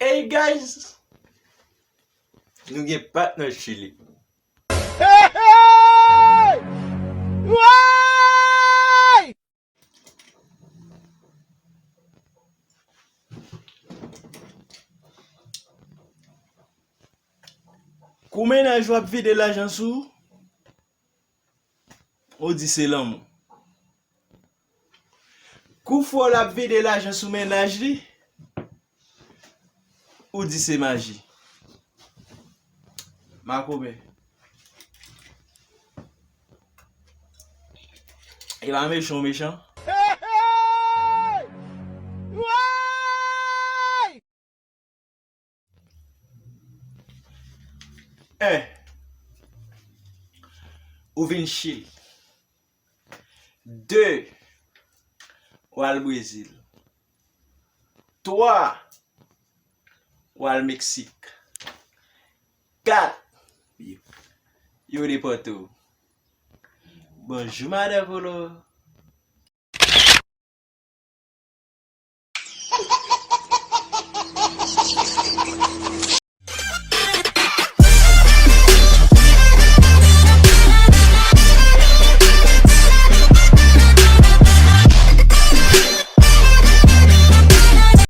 Hey guys, nou gen pat nan Chili. Koumen nan jwap vide l'ajan sou? Ou di se lan moun. Kou fò la vide l'ajan sou menaj li? Ou di se maji? Ma koumen. Il va méchant. Ou vin Chili. 2. Ou al Brésil. 3. Ou al Mexique. 4. Yo de poto. Bonjour madame Polo.